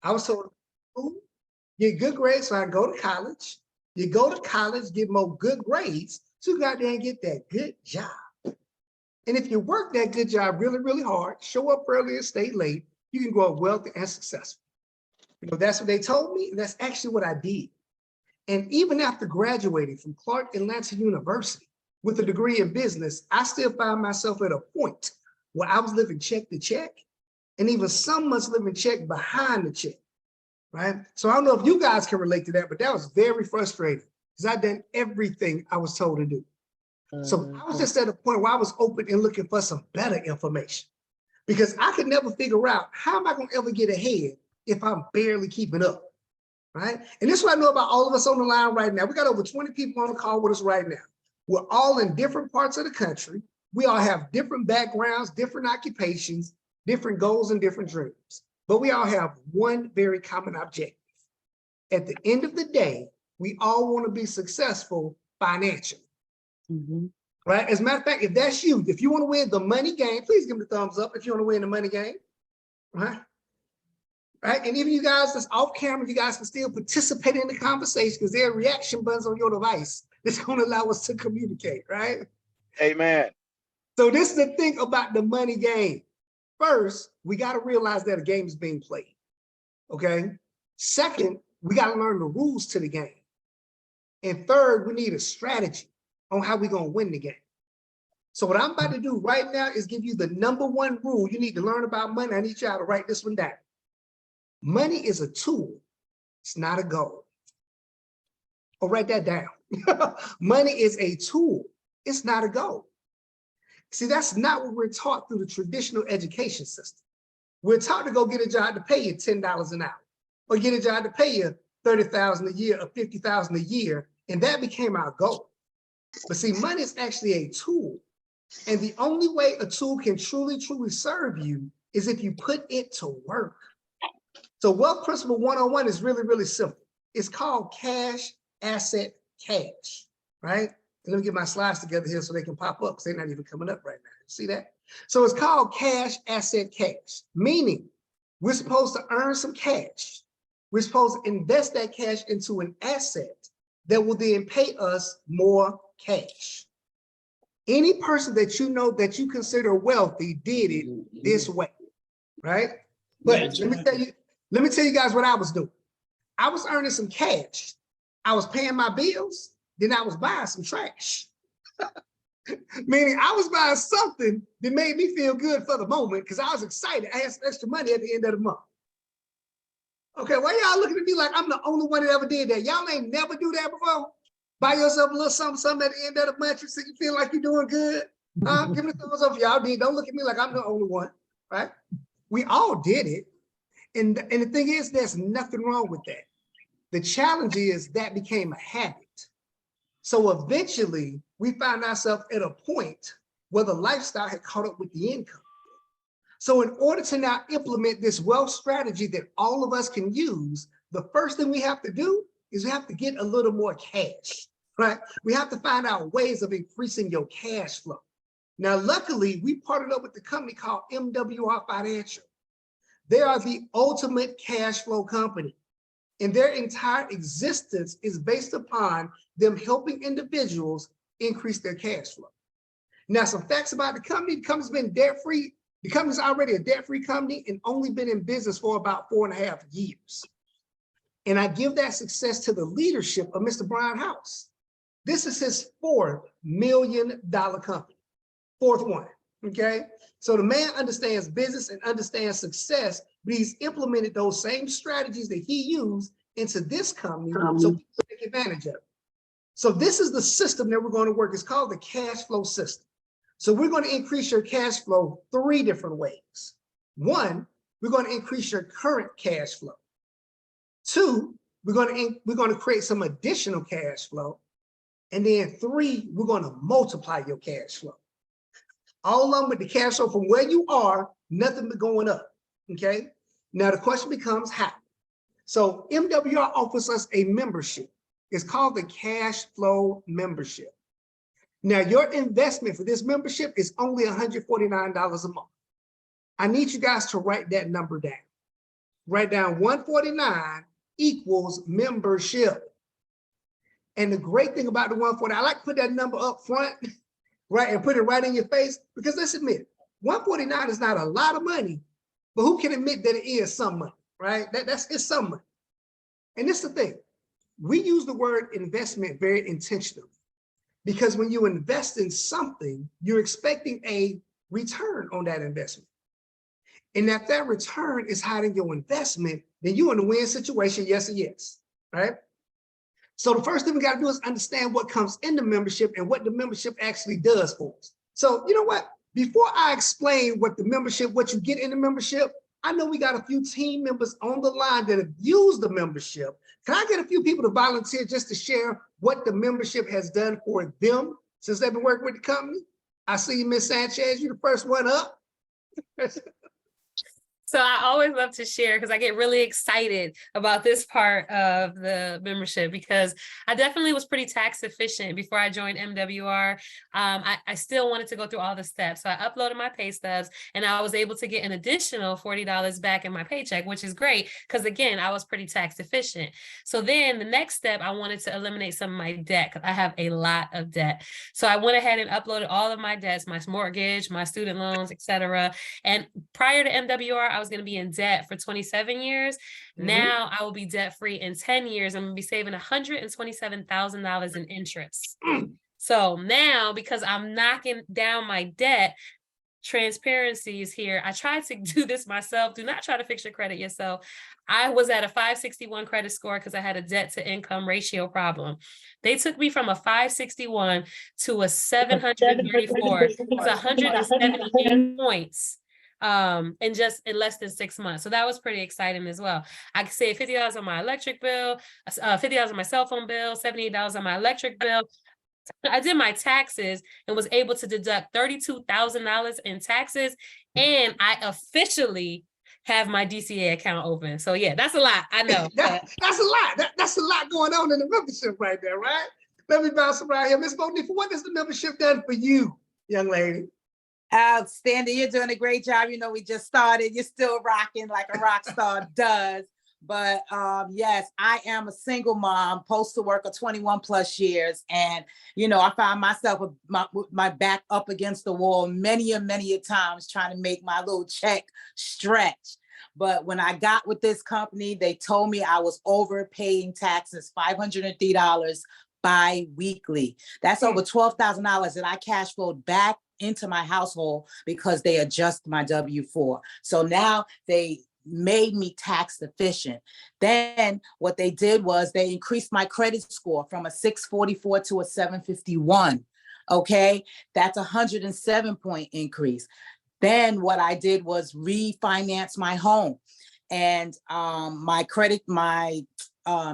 I was told, get good grades so I can go to college. You go to college, get more good grades, so you go out there and get that good job. And if you work that good job really, really hard, show up early and stay late, you can grow up wealthy and successful. You know, that's what they told me, and that's actually what I did. And even after graduating from Clark Atlanta University with a degree in business, I still found myself at a point where I was living check to check, and even some months living check behind the check, right? So I don't know if you guys can relate to that, but that was very frustrating because I'd done everything I was told to do. So I was just at a point where I was open and looking for some better information because I could never figure out how am I going to ever get ahead if I'm barely keeping up, right? And this is what I know about all of us on the line right now. We got over 20 people on the call with us right now. We're all in different parts of the country. We all have different backgrounds, different occupations, different goals and different dreams, but we all have one very common objective. At the end of the day, we all want to be successful financially. Right? As a matter of fact, if that's you, if you want to win the money game, please give me the thumbs up if you want to win the money game. Right? Right? And even you guys that's off camera, you guys can still participate in the conversation because there are reaction buttons on your device that's going to allow us to communicate, right? Amen. So this is the thing about the money game. First, we got to realize that a game is being played. Okay. Second, we got to learn the rules to the game. And third, we need a strategy on how we're going to win the game. So what I'm about to do right now is give you the #1 rule you need to learn about money. I need y'all to write this one down. Money is a tool. It's not a goal. Or write that down. Money is a tool. It's not a goal. See, that's not what we're taught through the traditional education system. We're taught to go get a job to pay you $10 an hour, or get a job to pay you $30,000 a year or $50,000 a year, and that became our goal. But see, money is actually a tool. And the only way a tool can truly, truly serve you is if you put it to work. So wealth principle 101 is really, really simple. It's called cash, asset, cash, right? And let me get my slides together here so they can pop up because they're not even coming up right now. See that? So it's called cash, asset, cash, meaning we're supposed to earn some cash. We're supposed to invest that cash into an asset that will then pay us more cash. Any person that you know that you consider wealthy did it this way, right? But let me tell you guys what I was doing. I was earning some cash. I was paying my bills, then I was buying some trash. Meaning I was buying something that made me feel good for the moment because I was excited. I had some extra money at the end of the month. Okay, why y'all looking at me like I'm the only one that ever did that? Y'all ain't never do that before? Buy yourself a little something at the end of the month, so you feel like you're doing good. Give me the thumbs up if y'all did. Don't look at me like I'm the only one, right? We all did it. And the thing is, there's nothing wrong with that. The challenge is that became a habit. So eventually we found ourselves at a point where the lifestyle had caught up with the income. So in order to now implement this wealth strategy that all of us can use, the first thing we have to do is we have to get a little more cash, right? We have to find out ways of increasing your cash flow. Now, luckily, we partnered up with the company called MWR Financial. They are the ultimate cash flow company, and their entire existence is based upon them helping individuals increase their cash flow. Now, some facts about the company's been debt-free. The company's already a debt-free company and only been in business for about 4.5 years. And I give that success to the leadership of Mr. Brian House. This is his $4 million company, fourth one, okay? So the man understands business and understands success, but he's implemented those same strategies that he used into this company so we can take advantage of it. So this is the system that we're going to work. It's called the cash flow system. So we're going to increase your cash flow 3 different ways. 1, we're going to increase your current cash flow. 2, we're going to create some additional cash flow. And then 3, we're going to multiply your cash flow. All along with the cash flow from where you are, nothing but going up, okay? Now the question becomes how? So MWR offers us a membership. It's called the Cash Flow Membership. Now your investment for this membership is only $149 a month. I need you guys to write that number down. write down 149 equals membership. And the great thing about the 140, I like to put that number up front, right, and put it right in your face, because let's admit, 149 is not a lot of money, but who can admit that it is some money, right? It's some money. And this is the thing, we use the word investment very intentionally, because when you invest in something, you're expecting a return on that investment. And if that return is hiding your investment, then you're in a win situation, yes and yes, right? So the first thing we got to do is understand what comes in the membership and what the membership actually does for us. So you know what? Before I explain what the membership, what you get in the membership, I know we got a few team members on the line that have used the membership. Can I get a few people to volunteer just to share what the membership has done for them since they've been working with the company? I see you, Ms. Sanchez, you're the first one up. So I always love to share because I get really excited about this part of the membership, because I definitely was pretty tax efficient before I joined MWR. I still wanted to go through all the steps. So I uploaded my pay stubs and I was able to get an additional $40 back in my paycheck, which is great because, again, I was pretty tax efficient. So then the next step, I wanted to eliminate some of my debt because I have a lot of debt. So I went ahead and uploaded all of my debts, my mortgage, my student loans, etc. And prior to MWR, I was going to be in debt for 27 years. Now I will be debt free in 10 years. I'm going to be saving $127,000 in interest. So now, because I'm knocking down my debt, transparency is here. I tried to do this myself. Do not try to fix your credit yourself. I was at a 561 credit score because I had a debt to income ratio problem. They took me from a 561 to a 734. It's 178 points in less than 6 months. So that was pretty exciting as well. I could save $50 on my electric bill, $50 on my cell phone bill, $78 on my electric bill. I did my taxes and was able to deduct $32,000 in taxes, and I officially have my DCA account open. So yeah, that's a lot. I know. That's a lot. That's a lot going on in the membership right there, right? Let me bounce around here. Ms. Monifa, what has the membership done for you, young lady? Outstanding. You're doing a great job. You know, we just started. You're still rocking like a rock star does. But yes, I am a single mom, postal worker, 21 plus years. And, you know, I found myself with my back up against the wall many a times trying to make my little check stretch. But when I got with this company, they told me I was overpaying taxes, $503 bi-weekly. That's over $12,000 that I cash flowed back into my household because they adjust my W-4. So now they made me tax efficient. Then what they did was they increased my credit score from a 644 to a 751. Okay, that's a 107-point increase. Then what I did was refinance my home, and my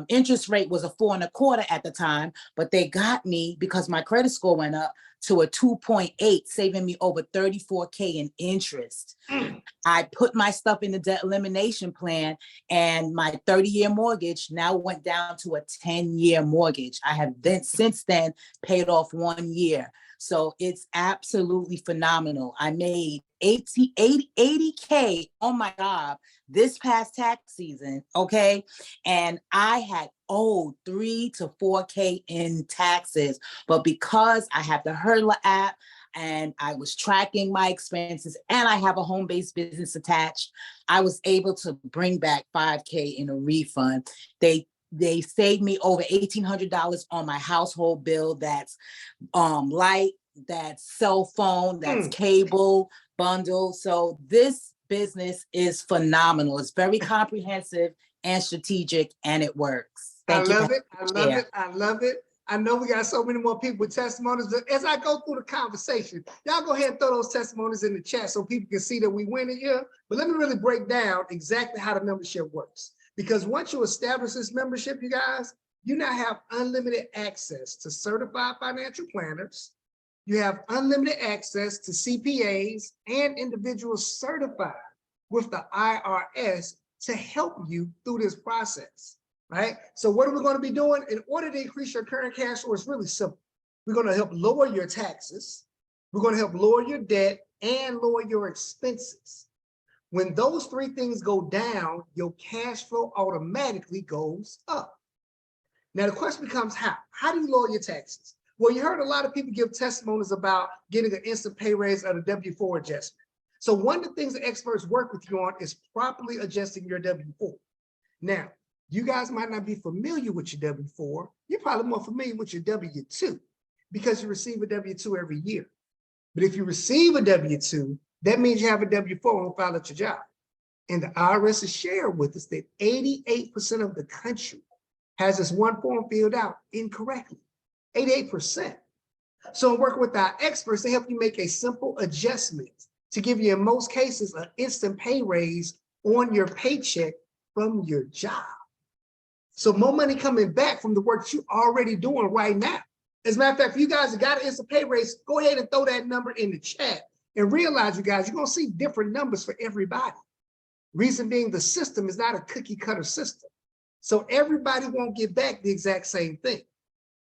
interest rate was a 4.25 at the time, but they got me because my credit score went up to a 2.8, saving me over $34K in interest. I put my stuff in the debt elimination plan, and my 30-year mortgage now went down to a 10-year mortgage. I have then since then paid off 1 year. So it's absolutely phenomenal. I made 80K on my job this past tax season, okay? And I had owed 3 to 4K in taxes. But because I have the Hurdler app and I was tracking my expenses and I have a home-based business attached, I was able to bring back 5K in a refund. They saved me over $1,800 on my household bill. That's light, that's cell phone, that's cable bundle. So this business is phenomenal. It's very comprehensive and strategic, and it works. I love it. I love it. I know we got so many more people with testimonies, but as I go through the conversation, y'all go ahead and throw those testimonies in the chat so people can see that we winning here. But let me really break down exactly how the membership works. Because once you establish this membership, you guys, you now have unlimited access to certified financial planners. You have unlimited access to CPAs and individuals certified with the IRS to help you through this process, right? So what are we going to be doing? In order to increase your current cash flow, it's really simple. We're going to help lower your taxes. We're going to help lower your debt and lower your expenses. When those three things go down, your cash flow automatically goes up. Now, the question becomes how? How do you lower your taxes? Well, you heard a lot of people give testimonies about getting an instant pay raise at a W-4 adjustment. So one of the things that experts work with you on is properly adjusting your W-4. Now, you guys might not be familiar with your W-4. You're probably more familiar with your W-2 because you receive a W-2 every year. But if you receive a W-2, that means you have a W-4 on file at your job. And the IRS has shared with us that 88% of the country has this one form filled out incorrectly. 88%. So in working with our experts, they help you make a simple adjustment to give you, in most cases, an instant pay raise on your paycheck from your job. So more money coming back from the work you're already doing right now. As a matter of fact, if you guys have got an instant pay raise, go ahead and throw that number in the chat and realize, you guys, you're going to see different numbers for everybody. Reason being, the system is not a cookie cutter system. So everybody won't get back the exact same thing.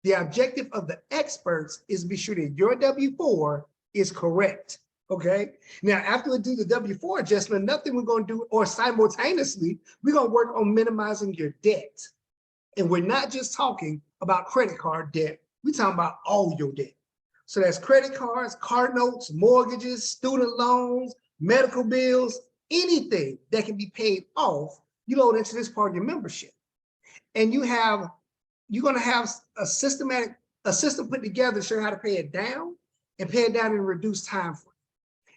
The objective of the experts is to be sure that your W-4 is correct, okay? Now, after we do the W-4 adjustment, nothing we're gonna do, or simultaneously, we're gonna work on minimizing your debt. And we're not just talking about credit card debt, we're talking about all your debt. So that's credit cards, car notes, mortgages, student loans, medical bills, anything that can be paid off, you load into this part of your membership. And you're gonna have a system put together to show you how to pay it down and pay it down in a reduced time frame.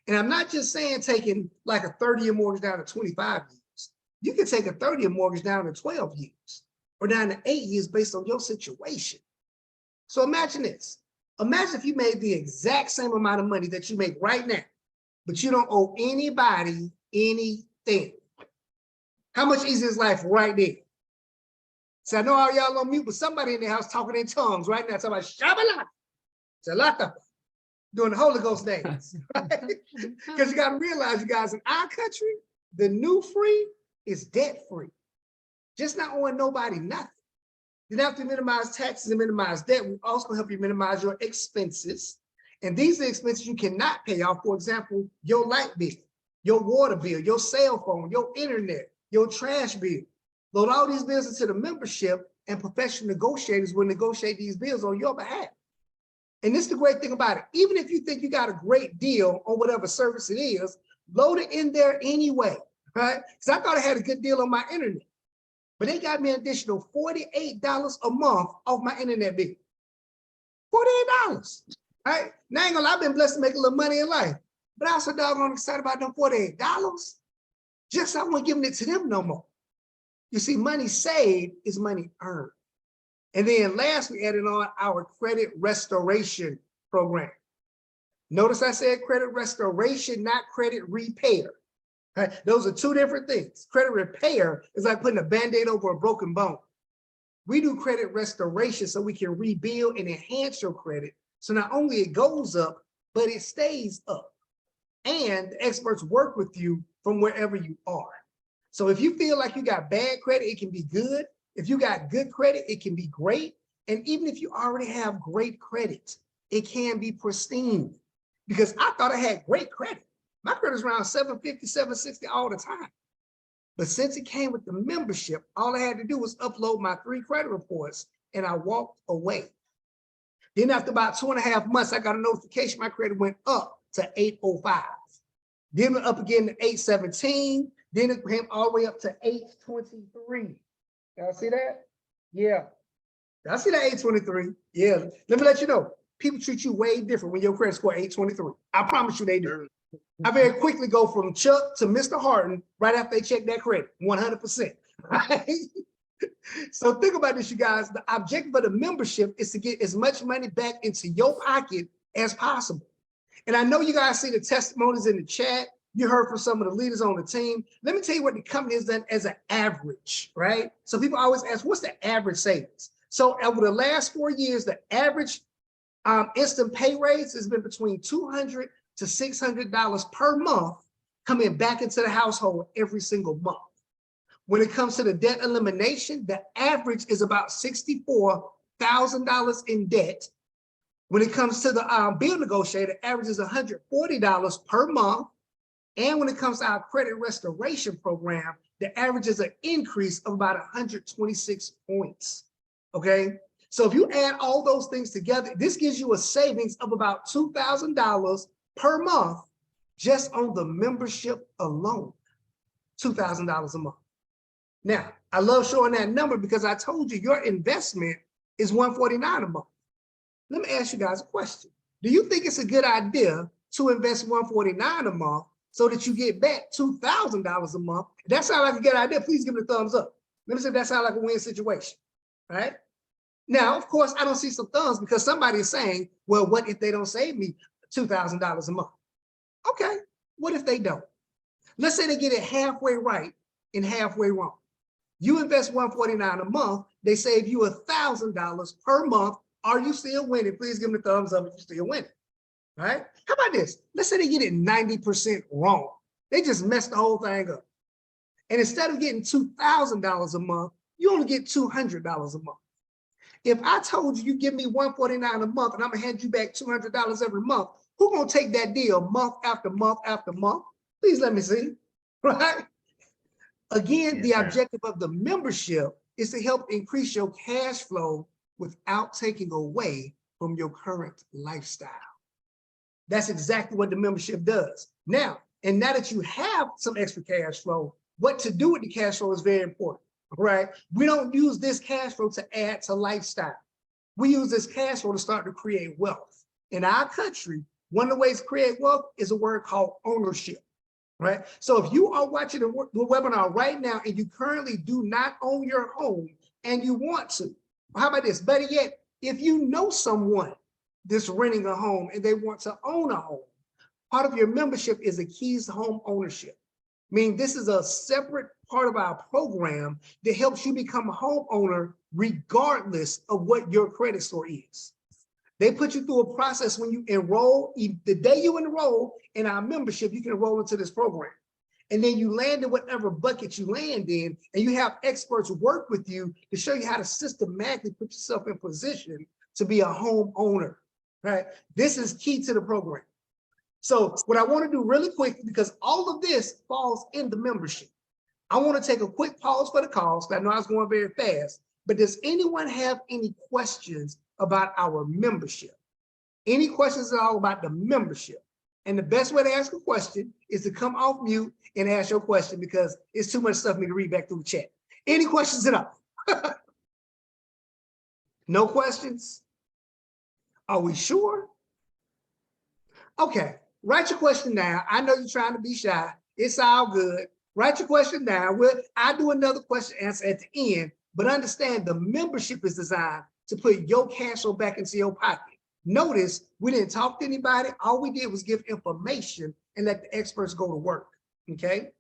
And I'm not just saying taking like a 30-year mortgage down to 25 years. You can take a 30-year mortgage down to 12 years or down to 8 years based on your situation. So imagine this. Imagine if you made the exact same amount of money that you make right now, but you don't owe anybody anything. How much easier is life right there? So I know all y'all on mute, but somebody in the house talking in tongues right now, talking about Shabbalah, Shalata, doing the Holy Ghost names. Because you got to realize, you guys, in our country, the new free is debt free. Just not owing nobody nothing. You don't have to minimize taxes and minimize debt. We also help you minimize your expenses. And these are expenses you cannot pay off. For example, your light bill, your water bill, your cell phone, your internet, your trash bill. Load all these bills into the membership, and professional negotiators will negotiate these bills on your behalf. And this is the great thing about it. Even if you think you got a great deal on whatever service it is, load it in there anyway, right? Because I thought I had a good deal on my internet, but they got me an additional $48 a month off my internet bill. $48, right? Now, I ain't gonna lie, I've been blessed to make a little money in life, but I also doggone excited about them $48. Just so I wasn't giving it to them no more. You see, money saved is money earned. And then last, we added on our credit restoration program. Notice I said credit restoration, not credit repair. Right? Those are two different things. Credit repair is like putting a Band-Aid over a broken bone. We do credit restoration so we can rebuild and enhance your credit. So not only it goes up, but it stays up. And the experts work with you from wherever you are. So if you feel like you got bad credit, it can be good. If you got good credit, it can be great. And even if you already have great credit, it can be pristine. Because I thought I had great credit. My credit is around 750, 760 all the time. But since it came with the membership, all I had to do was upload my 3 credit reports and I walked away. Then after about 2.5 months, I got a notification my credit went up to 805. Then went up again to 817. Then it came all the way up to 823. Y'all see that? Yeah. Y'all see that 823? Yeah. Let me let you know, people treat you way different when your credit score 823. I promise you they do. I very quickly go from Chuck to Mr. Hardon right after they check that credit, 100%. Right? So think about this, you guys. The objective of the membership is to get as much money back into your pocket as possible. And I know you guys see the testimonies in the chat. You heard from some of the leaders on the team. Let me tell you what the company has done as an average, right? So people always ask, what's the average savings? So over the last 4 years, the average instant pay raise has been between $200 to $600 per month coming back into the household every single month. When it comes to the debt elimination, the average is about $64,000 in debt. When it comes to the bill negotiator, average is $140 per month. And when it comes to our credit restoration program, the average is an increase of about 126 points, okay? So if you add all those things together, this gives you a savings of about $2,000 per month just on the membership alone, $2,000 a month. Now, I love showing that number because I told you your investment is $149 a month. Let me ask you guys a question. Do you think it's a good idea to invest $149 a month so that you get back $2,000 a month? If that sounds like a good idea, please give me a thumbs up. Let me see if that sounds like a win situation, right? Now, of course, I don't see some thumbs because somebody is saying, well, what if they don't save me $2,000 a month? Okay, what if they don't? Let's say they get it halfway right and halfway wrong. You invest $149 a month, they save you $1,000 per month. Are you still winning? Please give me a thumbs up if you're still winning, right? How about this? Let's say they get it 90% wrong. They just messed the whole thing up. And instead of getting $2,000 a month, you only get $200 a month. If I told you, you give me $149 a month and I'm gonna hand you back $200 every month, who's gonna take that deal month after month after month? Please let me see, right? Again, the objective of the membership is to help increase your cash flow without taking away from your current lifestyle. That's exactly what the membership does. Now that you have some extra cash flow, what to do with the cash flow is very important, right? We don't use this cash flow to add to lifestyle. We use this cash flow to start to create wealth. In our country, one of the ways to create wealth is a word called ownership. Right? So if you are watching the webinar right now and you currently do not own your home and you want to, how about this? Better yet, if you know someone that's renting a home and they want to own a home, part of your membership is a keys to home ownership. Meaning this is a separate part of our program that helps you become a homeowner regardless of what your credit score is. They put you through a process when you enroll. The day you enroll in our membership, you can enroll into this program. And then you land in whatever bucket you land in, and you have experts work with you to show you how to systematically put yourself in position to be a homeowner, right? This is key to the program. So what I want to do really quick, because all of this falls in the membership, I want to take a quick pause for the calls, because I know I was going very fast, but does anyone have any questions about our membership? Any questions at all about the membership? And the best way to ask a question is to come off mute and ask your question, because it's too much stuff for me to read back through the chat. Any questions at all? No questions? Are we sure? Okay, write your question down. I know you're trying to be shy. It's all good. Write your question down. I'll do another question answer at the end, but understand the membership is designed to put your cash flow back into your pocket. Notice we didn't talk to anybody. All we did was give information and let the experts go to work, okay?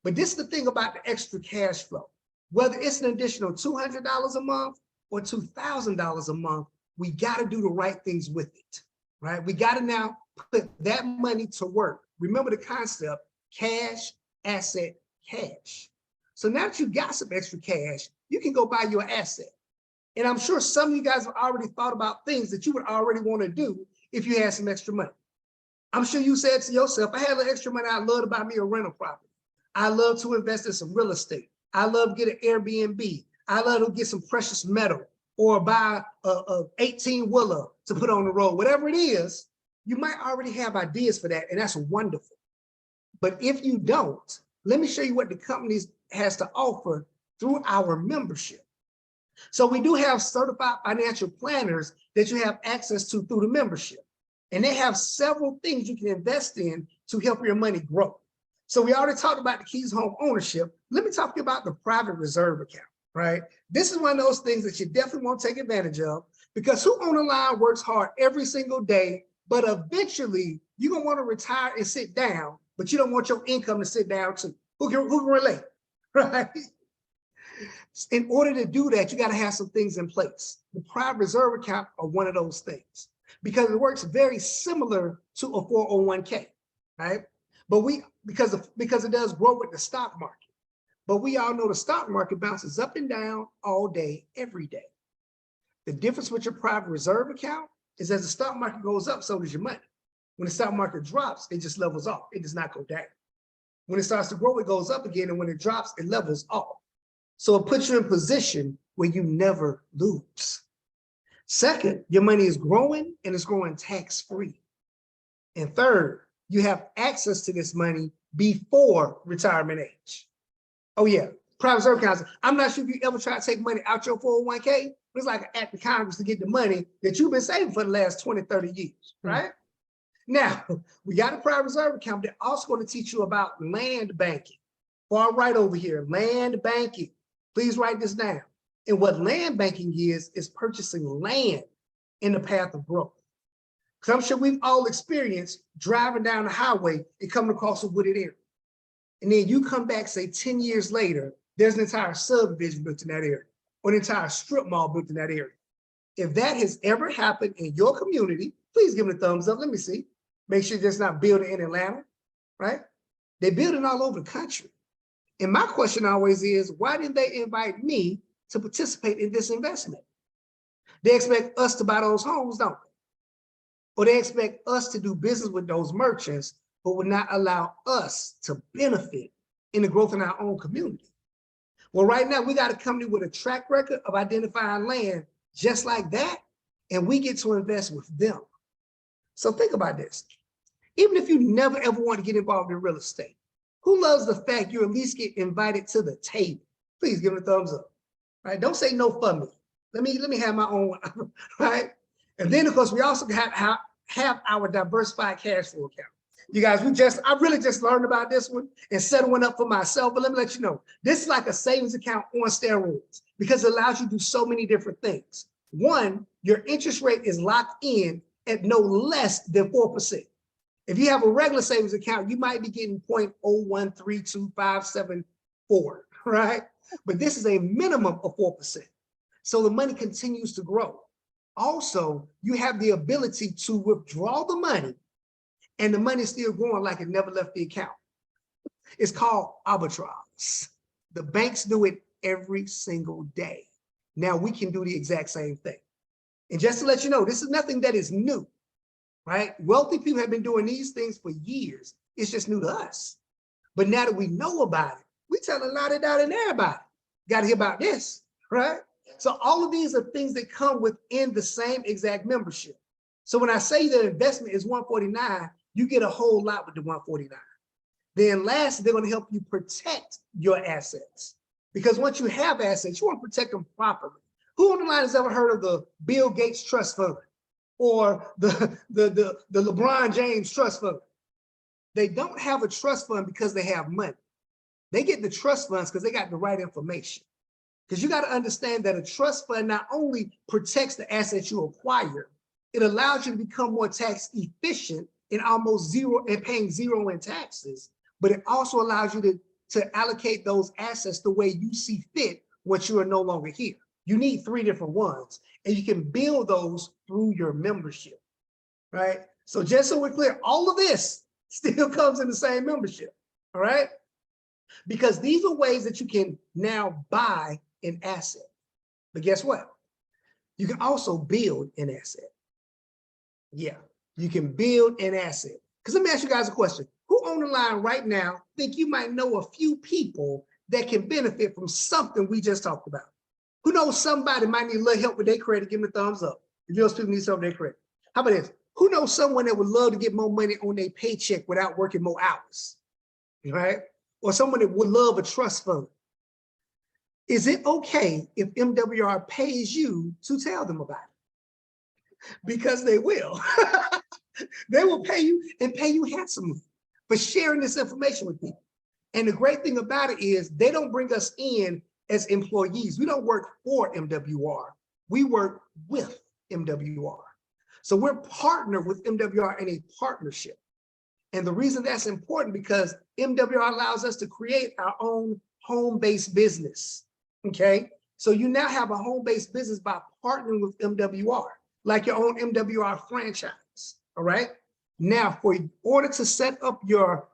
But this is the thing about the extra cash flow. Whether it's an additional $200 a month or $2,000 a month, we gotta do the right things with it, right? We gotta now put that money to work. Remember the concept, cash, asset, cash. So now that you got some extra cash, you can go buy your asset. And I'm sure some of you guys have already thought about things that you would already want to do if you had some extra money. I'm sure you said to yourself, I had a little extra money, I'd love to buy me a rental property. I love to invest in some real estate. I love to get an Airbnb. I love to get some precious metal or buy a 18-wheeler to put on the road. Whatever it is, you might already have ideas for that, and that's wonderful. But if you don't, let me show you what the company has to offer through our membership. So we do have certified financial planners that you have access to through the membership. And they have several things you can invest in to help your money grow. So we already talked about the keys home ownership. Let me talk to you about the private reserve account, right? This is one of those things that you definitely want to take advantage of, because who on the line works hard every single day, but eventually you're gonna want to retire and sit down, but you don't want your income to sit down too. Who can relate, right? In order to do that, you got to have some things in place. The private reserve account are one of those things, because it works very similar to a 401k, right? But because it does grow with the stock market. But we all know the stock market bounces up and down all day, every day. The difference with your private reserve account is as the stock market goes up, so does your money. When the stock market drops, it just levels off. It does not go down. When it starts to grow, it goes up again. And when it drops, it levels off. So it puts you in position where you never lose. Second, your money is growing and it's growing tax-free. And third, you have access to this money before retirement age. Oh yeah, private reserve accounts. I'm not sure if you ever try to take money out your 401k, but it's like an act of Congress to get the money that you've been saving for the last 20, 30 years, right? Now, we got a private reserve account. They're also going to teach you about land banking. Far right over here, land banking. Please write this down. And what land banking is purchasing land in the path of growth. Because I'm sure we've all experienced driving down the highway and coming across a wooded area. And then you come back, say 10 years later, there's an entire subdivision built in that area, or an entire strip mall built in that area. If that has ever happened in your community, please give it a thumbs up. Let me see. Make sure there's not building in Atlanta, right? They're building all over the country. And my question always is, why didn't they invite me to participate in this investment? They expect us to buy those homes, don't they? Or they expect us to do business with those merchants, but would not allow us to benefit in the growth in our own community. Well, right now, we got a company with a track record of identifying land just like that, and we get to invest with them. So think about this. Even if you never ever want to get involved in real estate, who loves the fact you at least get invited to the table? Please give it a thumbs up, right? Don't say no for me. Let me have my own one, right? And then of course, we also have our diversified cash flow account. You guys, I really just learned about this one and set one up for myself, but let me let you know, this is like a savings account on steroids because it allows you to do so many different things. One, your interest rate is locked in at no less than 4%. If you have a regular savings account, you might be getting 0.0132574, right? But this is a minimum of 4%. So the money continues to grow. Also, you have the ability to withdraw the money and the money is still growing like it never left the account. It's called arbitrage. The banks do it every single day. Now we can do the exact same thing. And just to let you know, this is nothing that is new, right? Wealthy people have been doing these things for years. It's just new to us. But now that we know about it, we tell a lot of that and everybody. Got to hear about this, right? So all of these are things that come within the same exact membership. So when I say the investment is $149, you get a whole lot with the $149. Then lastly, they're going to help you protect your assets. Because once you have assets, you want to protect them properly. Who on the line has ever heard of the Bill Gates Trust Fund or the LeBron James Trust Fund? They don't have a trust fund because they have money. They get the trust funds because they got the right information. Because you got to understand that a trust fund not only protects the assets you acquire, it allows you to become more tax efficient and almost zero and paying zero in taxes, but it also allows you to allocate those assets the way you see fit once you are no longer here. You need 3 different ones, and you can build those through your membership, right? So just so we're clear, all of this still comes in the same membership, all right? Because these are ways that you can now buy an asset. But guess what? You can also build an asset. Yeah, you can build an asset. Because let me ask you guys a question. Who on the line right now think you might know a few people that can benefit from something we just talked about? Who knows somebody might need a little help with their credit? Give them a thumbs up. If those people need help with their credit. How about this? Who knows someone that would love to get more money on their paycheck without working more hours, right? Or someone that would love a trust fund. Is it okay if MWR pays you to tell them about it? Because they will. They will pay you and pay you handsomely for sharing this information with people. And the great thing about it is they don't bring us in as employees. We don't work for MWR. We work with MWR. So we're partnered with MWR in a partnership. And the reason that's important because MWR allows us to create our own home-based business, okay? So you now have a home-based business by partnering with MWR, like your own MWR franchise, all right? Now, in order to set up your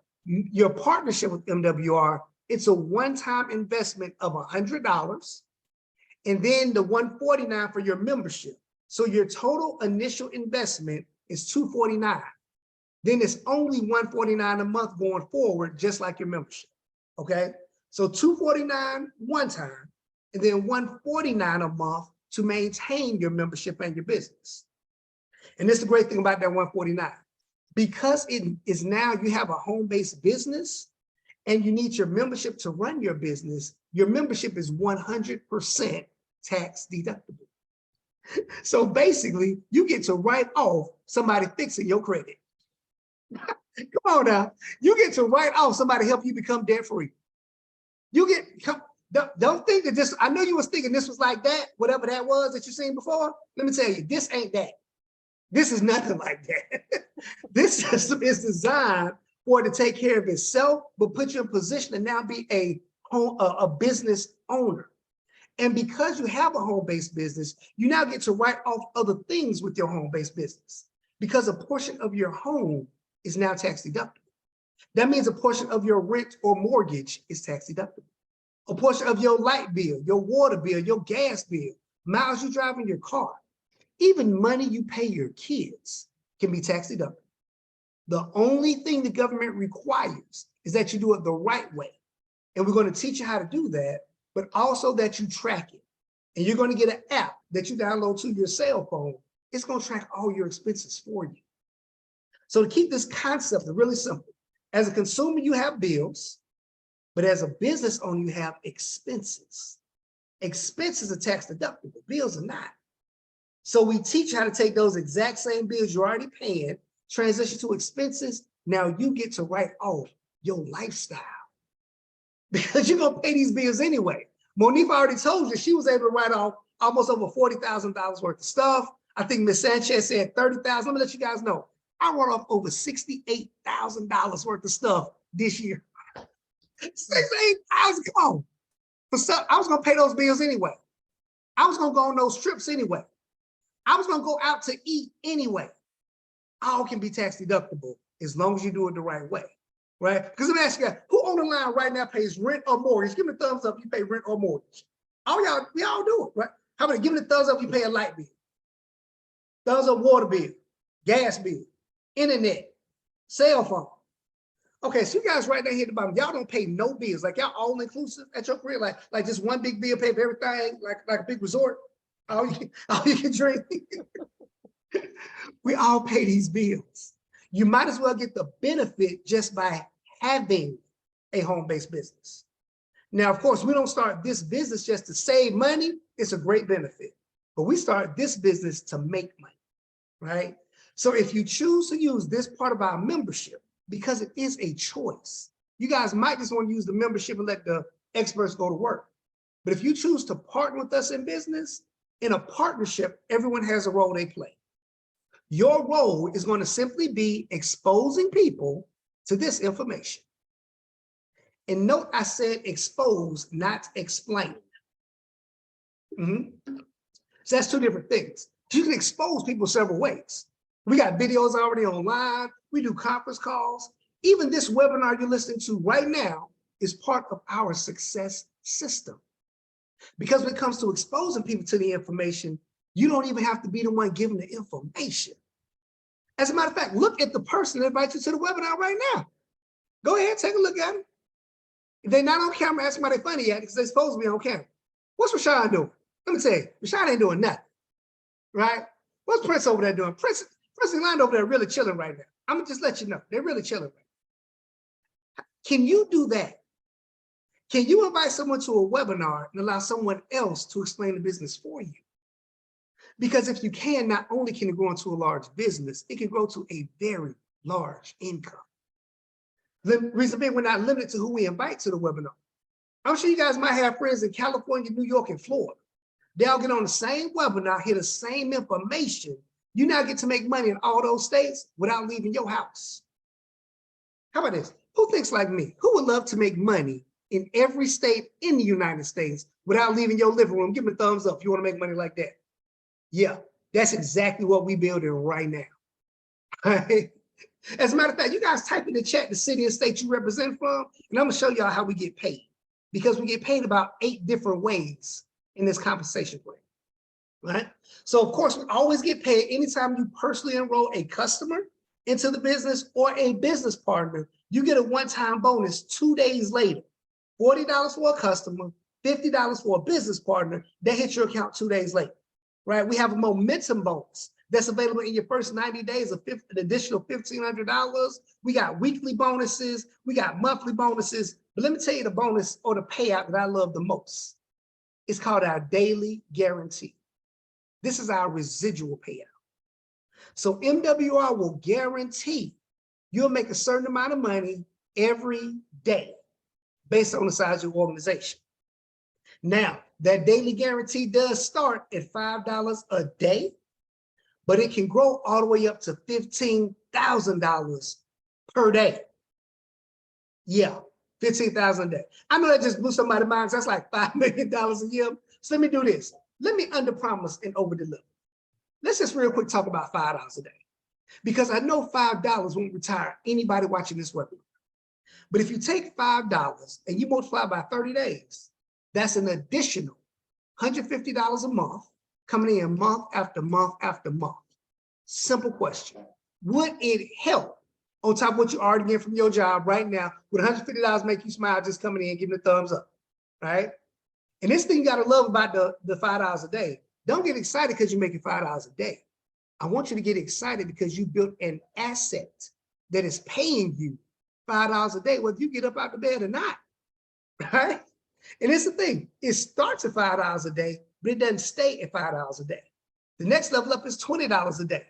partnership with MWR, it's a one-time investment of $100, and then the $149 for your membership. So your total initial investment is $249. then it's only $149 a month going forward, just like your membership. Okay, so $249 one time, and then $149 a month to maintain your membership and your business. And this is the great thing about that $149. Because it is now you have a home-based business and you need your membership to run your business, your membership is 100% tax deductible. So basically, you get to write off somebody fixing your credit. Come on now. You get to write off somebody help you become debt-free. You get, don't think that this, I know you was thinking this was like that, whatever that was that you seen before. Let me tell you, this ain't that. This is nothing like that. This system is designed for it to take care of itself, but put you in position to now be a business owner. And because you have a home-based business, you now get to write off other things with your home-based business because a portion of your home is now tax deductible. That means a portion of your rent or mortgage is tax deductible. A portion of your light bill, your water bill, your gas bill, miles you drive in your car, even money you pay your kids can be tax deductible. The only thing the government requires is that you do it the right way. And we're going to teach you how to do that, but also that you track it. And you're going to get an app that you download to your cell phone. It's going to track all your expenses for you. So to keep this concept really simple, as a consumer, you have bills, but as a business owner, you have expenses. Expenses are tax deductible, bills are not. So we teach you how to take those exact same bills you're already paying, transition to expenses. Now you get to write off your lifestyle because you're gonna pay these bills anyway. Monifa already told you she was able to write off almost over $40,000 worth of stuff. I think Ms. Sanchez said 30,000. Let me let you guys know. I wrote off over $68,000 worth of stuff this year. 68,000, come on. For stuff, I was gonna pay those bills anyway. I was gonna go on those trips anyway. I was gonna go out to eat anyway. All can be tax deductible as long as you do it the right way, right? Because let me ask you, who on the line right now pays rent or mortgage? Give me a thumbs up, you pay rent or mortgage. All y'all, we all do it, right? How about give me a thumbs up, you pay a light bill. Thumbs up, water bill, gas bill, internet, cell phone. Okay, so you guys right down here at the bottom, y'all don't pay no bills. Like y'all all inclusive at your career, like just one big bill, pay for everything, like a big resort. All you can drink. We all pay these bills. You might as well get the benefit just by having a home-based business. Now, of course, we don't start this business just to save money. It's a great benefit, but we start this business to make money, right? So if you choose to use this part of our membership, because it is a choice, you guys might just want to use the membership and let the experts go to work. But if you choose to partner with us in business, in a partnership, everyone has a role they play. Your role is going to simply be exposing people to this information. And note I said expose, not explain. So that's two different things. You can expose people several ways. We got videos already online. We do conference calls. Even this webinar you're listening to right now is part of our success system. Because when it comes to exposing people to the information, you don't even have to be the one giving the information. As a matter of fact, look at the person that invites you to the webinar right now. Go ahead, take a look at them. If they're not on camera, ask them why they're funny at because they're supposed to be on camera. What's Rashad doing? Let me tell you, Rashad ain't doing nothing, right? What's Prince over there doing? Prince and Line over there really chilling right now. I'm gonna just let you know, they're really chilling right now. Can you do that? Can you invite someone to a webinar and allow someone else to explain the business for you? Because if you can, not only can it grow into a large business, it can grow to a very large income. The reason being, we're not limited to who we invite to the webinar. I'm sure you guys might have friends in California, New York, and Florida. They'll get on the same webinar, hear the same information. You now get to make money in all those states without leaving your house. How about this? Who thinks like me? Who would love to make money in every state in the United States without leaving your living room? Give me a thumbs up if you want to make money like that. Yeah, that's exactly what we're building right now. Right? As a matter of fact, you guys type in the chat the city and state you represent from, and I'm gonna show y'all how we get paid. Because we get paid about 8 different ways in this compensation plan, right? So of course, we always get paid anytime you personally enroll a customer into the business or a business partner, you get a one-time bonus 2 days later. $40 for a customer, $50 for a business partner that hits your account 2 days later, right? We have a momentum bonus that's available in your first 90 days of an additional $1,500. We got weekly bonuses, we got monthly bonuses, but let me tell you the bonus or the payout that I love the most. It's called our daily guarantee. This is our residual payout. So MWR will guarantee you'll make a certain amount of money every day based on the size of your organization. Now, that daily guarantee does start at $5 a day, but it can grow all the way up to $15,000 per day. Yeah, $15,000 a day. I know that just blew somebody's mind. That's like $5 million a year. So let me do this. Let me underpromise and overdeliver. Let's just real quick talk about $5 a day, because I know $5 won't retire anybody watching this webinar. But if you take $5 and you multiply by 30 days, that's an additional $150 a month coming in month after month after month. Simple question. Would it help on top of what you already get from your job right now? Would $150 make you smile just coming in and giving a thumbs up, right? And this thing you gotta love about the $5 a day, don't get excited because you're making $5 a day. I want you to get excited because you built an asset that is paying you $5 a day, whether you get up out of bed or not, right? And it's the thing, it starts at $5 a day, but it doesn't stay at $5 a day. The next level up is $20 a day.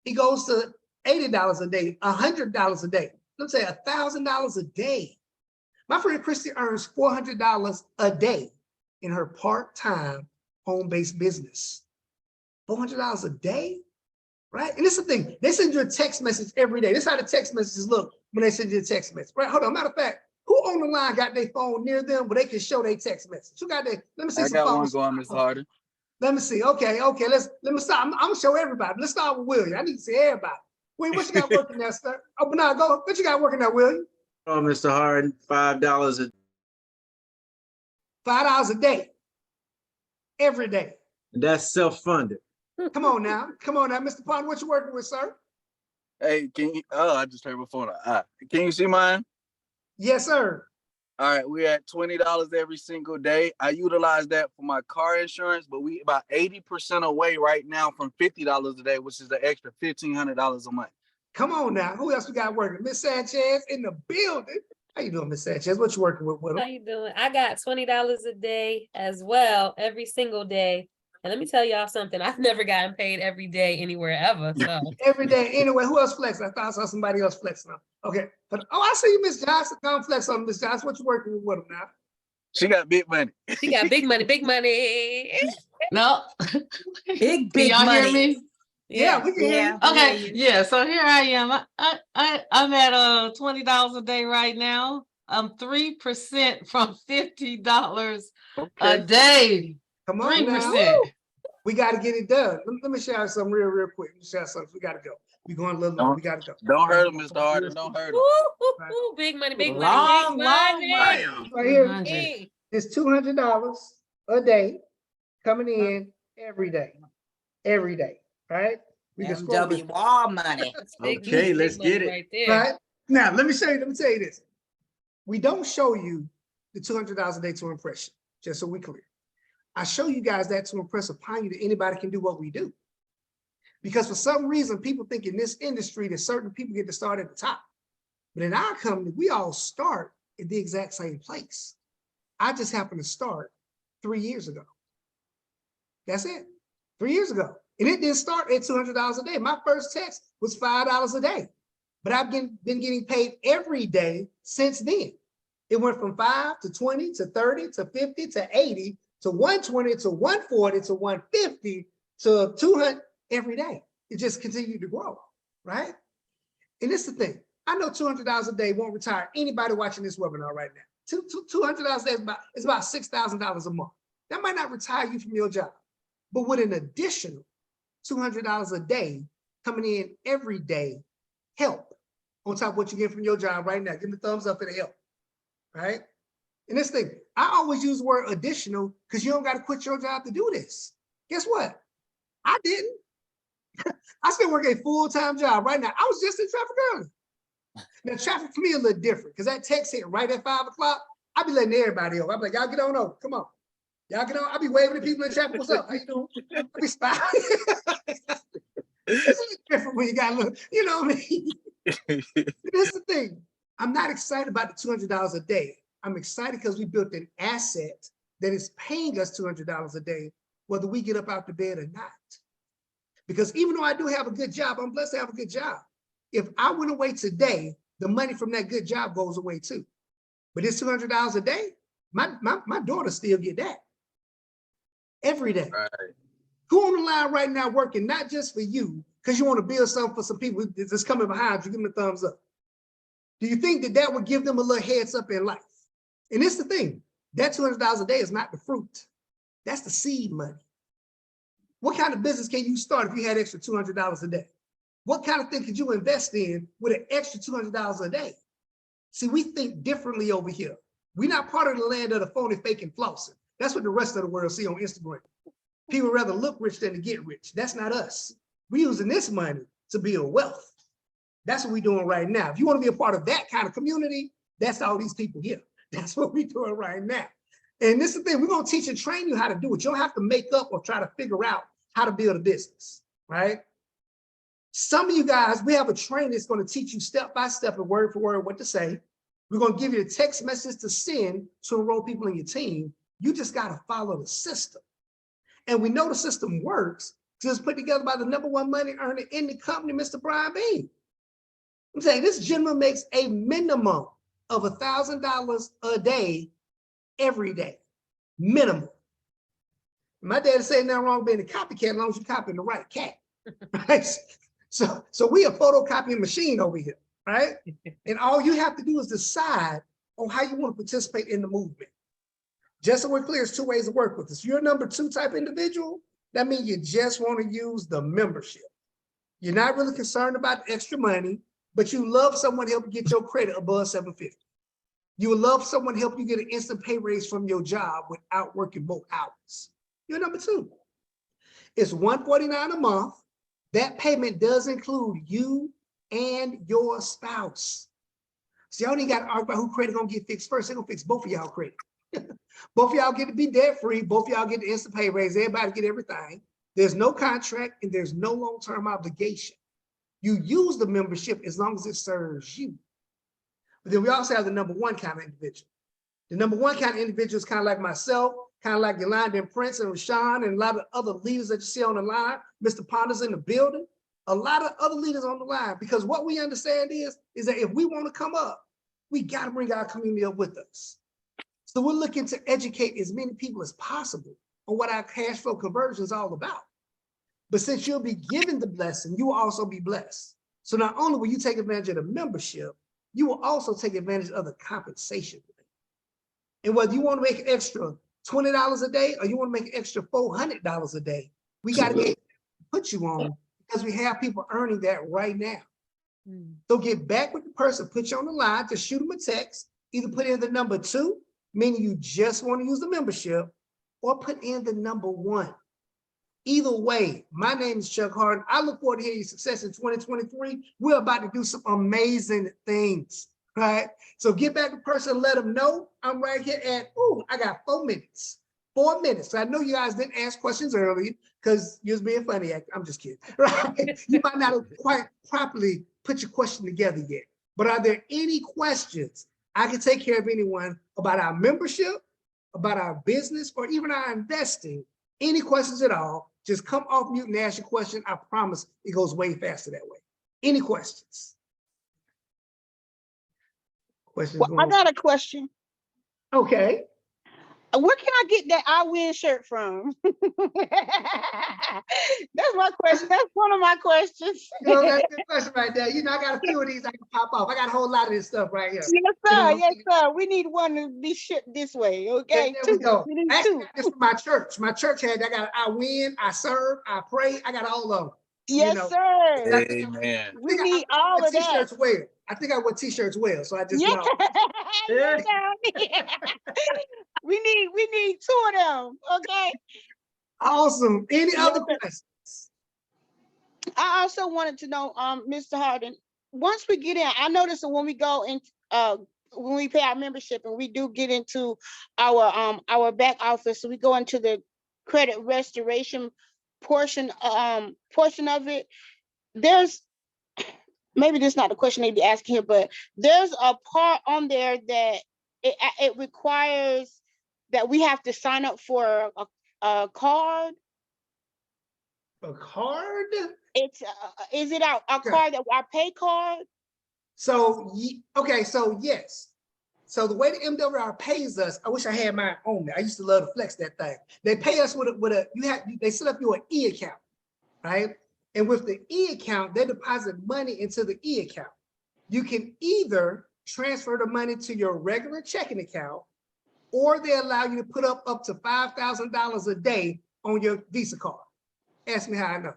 It goes to $80 a day, $100 a day. Let's say $1,000 a day. My friend Christy earns $400 a day in her part-time home-based business. $400 a day, right? And this is the thing, they send you a text message every day. This is how the text messages look when they send you a text message, right? Hold on, matter of fact, who on the line got their phone near them where they can show their text message? Who got their, let me see. I some got phones. one going, Mr. Hardon. Let me see, okay, let me start. I'm gonna show everybody. Let's start with William. I need to see everybody. Wait, what you got working there, sir? Oh, no, go, what you got working there, William? Oh, Mr. Hardon, $5 a $5 a day, every day. that's self-funded. Come on now, Mr. Pond, what you working with, sir? Hey, can you? Oh, I just turned my phone on. Can you see mine? Yes, sir. All right, we're at $20 every single day. I utilize that for my car insurance, but we about 80% away right now from $50 a day, which is the extra $1,500 a month. Come on now, who else we got working? Miss Sanchez in the building. How you doing, Miss Sanchez? What you working with How him? you doing? I got $20 a day as well, every single day. And let me tell y'all something. I've never gotten paid every day anywhere ever. So Every day. Anyway, who else flexing? I thought I saw somebody else flexing. Okay, but oh, I see you, Miss Johnson. Come flex on Miss Johnson. What you working with him now? She got big money. she got big money, big money. No. Big Can y'all hear money. me? Yeah, we can hear you. Okay, yeah. So here I am. I'm at $20 a day right now. I'm 3% from $50 a Okay. day. Come on now. 3%. We got to get it done. Let me share something real quick. Let me share something. We got to go. We're going a little long. We got to go. Don't hurt him, Mr. Hardon. Don't hurt him. Ooh, big money, big money, Long, big long money. money. Right here. 100. Hey, It's $200 a day coming in every day. Every day, right? We can scroll this. MWR money. that's big Okay, money, let's big money get it. right there. Right? Now, let me tell you this. We don't show you the $200 a day to impress you, just so we clear. I show you guys that to impress upon you that anybody can do what we do. Because for some reason, people think in this industry that certain people get to start at the top. But in our company, we all start at the exact same place. I just happened to start 3 years ago. That's it, 3 years ago. And it didn't start at $200 a day. My first text was $5 a day. But I've been getting paid every day since then. It went from 5 to 20 to 30 to 50 to 80 to 120 to 140 to 150 to 200 every day. It just continued to grow, right? And this is the thing. I know $200 a day won't retire anybody watching this webinar right now. $200 a day is about $6,000 a month. That might not retire you from your job, but with an additional $200 a day coming in every day, help on top of what you get from your job right now. Give me a thumbs up for the help, right? And this thing, I always use the word additional because you don't got to quit your job to do this. Guess what? I didn't. I still work a full-time job right now. I was just in traffic earlier. Now, traffic for me a little different because that text hit right at 5 o'clock. I be letting everybody over. I'm like, y'all get on over. Come on. Y'all get on. I be waving at people in traffic. What's up? How you doing? I be smiling. It's a little different when you got a little, you know what I mean? Here's the thing. I'm not excited about the $200 a day. I'm excited because we built an asset that is paying us $200 a day, whether we get up out the bed or not. Because even though I do have a good job, I'm blessed to have a good job. If I went away today, the money from that good job goes away too. But it's $200 a day, my daughter still get that every day. Right. Who on the line right now working not just for you, because you want to build something for some people that's coming behind you, give them a thumbs up. Do you think that that would give them a little heads up in life? And it's the thing, that $200 a day is not the fruit. That's the seed money. What kind of business can you start if you had extra $200 a day? What kind of thing could you invest in with an extra $200 a day? See, we think differently over here. We're not part of the land of the phony, fake, and flossing. That's what the rest of the world see on Instagram. People rather look rich than to get rich. That's not us. We're using this money to build wealth. That's what we're doing right now. If you want to be a part of that kind of community, that's all these people here. That's what we're doing right now. And this is the thing, we're going to teach and train you how to do it. You don't have to make up or try to figure out how to build a business, right? Some of you guys, we have a trainer that's going to teach you step by step and word for word what to say. We're going to give you a text message to send to enroll people in your team. You just got to follow the system. And we know the system works because it's put together by the #1 money earner in the company, Mr. Brian Bean. I'm saying this gentleman makes a minimum of $1,000 a day every day, minimum. My dad said nothing wrong being a copycat as long as you copying the right cat, right? So we a photocopying machine over here, right? And all you have to do is decide on how you want to participate in the movement. Just so we're clear, there's 2 ways to work with this. You're a #2 type individual, that means you just want to use the membership. You're not really concerned about the extra money, but you love someone to help you get your credit above 750. You would love someone to help you get an instant pay raise from your job without working more hours. You're #2. It's $149 a month. That payment does include you and your spouse. So y'all ain't got to argue about who credit gonna get fixed first. They're gonna fix both of y'all credit. Both of y'all get to be debt free. Both of y'all get the instant pay raise. Everybody get everything. There's no contract and there's no long-term obligation. You use the membership as long as it serves you. But then we also have the #1 kind of individual. The #1 kind of individual is kind of like myself, kind of like Yolanda and Prince and Rashawn and a lot of other leaders that you see on the line. Mr. Ponder's in the building. A lot of other leaders on the line, because what we understand is that if we want to come up, we got to bring our community up with us. So we're looking to educate as many people as possible on what our cash flow conversion is all about. But since you'll be given the blessing, you will also be blessed. So not only will you take advantage of the membership, you will also take advantage of the compensation. And whether you want to make an extra $20 a day or you want to make an extra $400 a day, we got to put you on because we have people earning that right now. So get back with the person, put you on the line, just shoot them a text, either put in the #2, meaning you just want to use the membership, or put in the #1. Either way, my name is Chuck Hardon. I look forward to hearing your success in 2023. We're about to do some amazing things, right? So get back to the person, let them know I'm right here at, I got 4 minutes. 4 minutes. So I know you guys didn't ask questions earlier because you're being funny. I'm just kidding, right? You might not have quite properly put your question together yet. But are there any questions? I can take care of anyone about our membership, about our business, or even our investing. Any questions at all, just come off mute and ask your question. I promise it goes way faster that way. Any questions? Questions? Well, I got a question. Okay. Where can I get that I Win shirt from? That's my question. That's one of my questions. You know, that's a good question right there. You know, I got a few of these I can pop off. I got a whole lot of this stuff right here. Yes, sir. Yes, sir. We need one to be shipped this way. Okay. There we go. We need I 2. got this from my church. My church had, I got I win, I serve, I pray. I got all of them. Yes, you know. sir. Amen. We need all of that. T-shirts well. I think I wear t-shirts well, so I just Yeah. get all. Yes, sir. we need 2 of them. Okay. Awesome. Any Yes, other sir. questions? I also wanted to know, Mr. Hardon, once we get in, I noticed that when we go in, when we pay our membership and we do get into our back office, so we go into the credit restoration portion of it. There's maybe this is not the question they be asking here, but there's a part on there that it requires that we have to sign up for a card. A card? It's is it our Okay. card, that our pay card? So, okay, so yes. So the way the MWR pays us, I wish I had mine on me. I used to love to flex that thing. They pay us with they set up you an E account, right? And with the E account, they deposit money into the E account. You can either transfer the money to your regular checking account, or they allow you to put up to $5,000 a day on your Visa card. Ask me how I know.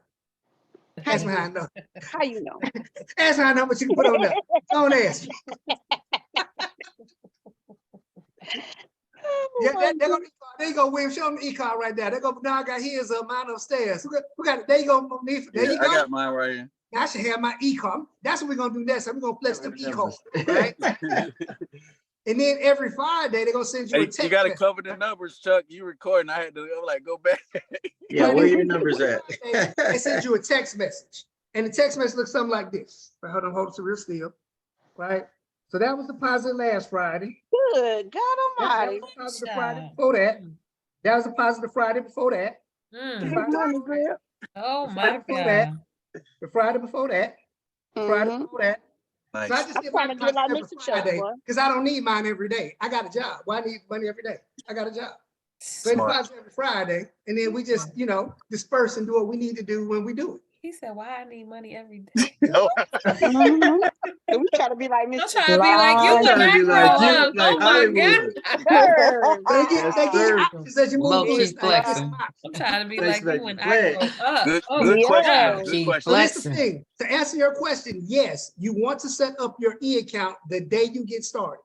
Ask me how I know. How you know? Ask me how I know how much you can put on there. Don't ask. Yeah, there you go, William. Show them the e-card right there. There go. Now I got his mine upstairs. Who got it? There you go, Monifa. There you go. I got mine right here. I should have my e-card. That's what we're gonna do next. We're gonna flex them e-cards, right? And then every Friday they're gonna send you a Hey, text. you gotta message. cover the numbers, Chuck. You recording? I had to go back. Yeah, where your numbers at? They send you a text message, and the text message looks something like this. Right, hold it to real still, right? So that was deposited last Friday. Good God That Almighty. was deposited the Friday before that. That was deposited Friday before that. Mm. Good money, girl. Oh The my Friday before that. God. The Friday before that. Friday Mhm. before that. Nice. So I just I'm get trying my to get like every Mr. Chuck, Friday boy. because I don't need mine every day. I got a job. Why need money every day? I got a job. So it Smart. deposits every Friday, and then we just, disperse and do what we need to do when we do it. He said, "Why I need money every day?" No. Mhm. So we try to be like I'm Mr. trying to be like you Lord when trying to I be grow like you, up. like Oh my Hollywood. goodness. They give Yes, you sir. options as you move Low through key this thing. Get some flexing. options. I'm trying to be Thanks, like you like when I grow flex. up. Good, Oh good Yeah. question. my Though. God. Good Keep question. So here's the flexing. thing. To answer your question, yes, you want to set up your E account the day you get started.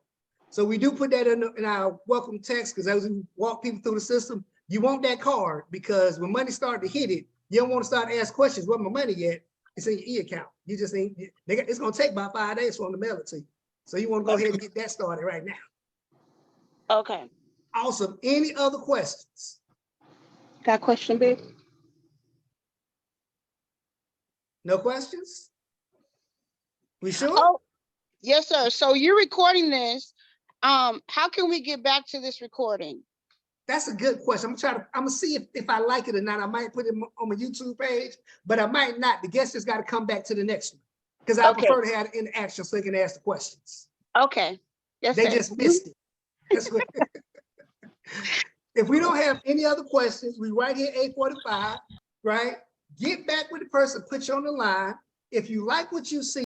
So we do put that in our welcome text, because as we walk people through the system, you want that card, because when money start to hit it, you don't want to start to ask questions, where my money at? It's in your E account. You just ain't, it's gonna take about 5 days for them to mail it to you. So you want to go ahead and get that started right now. Okay. Awesome. Any other questions? Got a question, babe? No questions? We sure? Oh, yes, sir. So you're recording this. How can we get back to this recording? That's a good question. I'm gonna see if I like it or not. I might put it on my YouTube page, but I might not. The guest just got to come back to the next one, because I Okay. prefer to have the interaction so they can ask the questions. Okay. Yes, They sir. just missed it. That's what. If we don't have any other questions, we right here 8:45, right? Get back with the person, put you on the line. If you like what you see,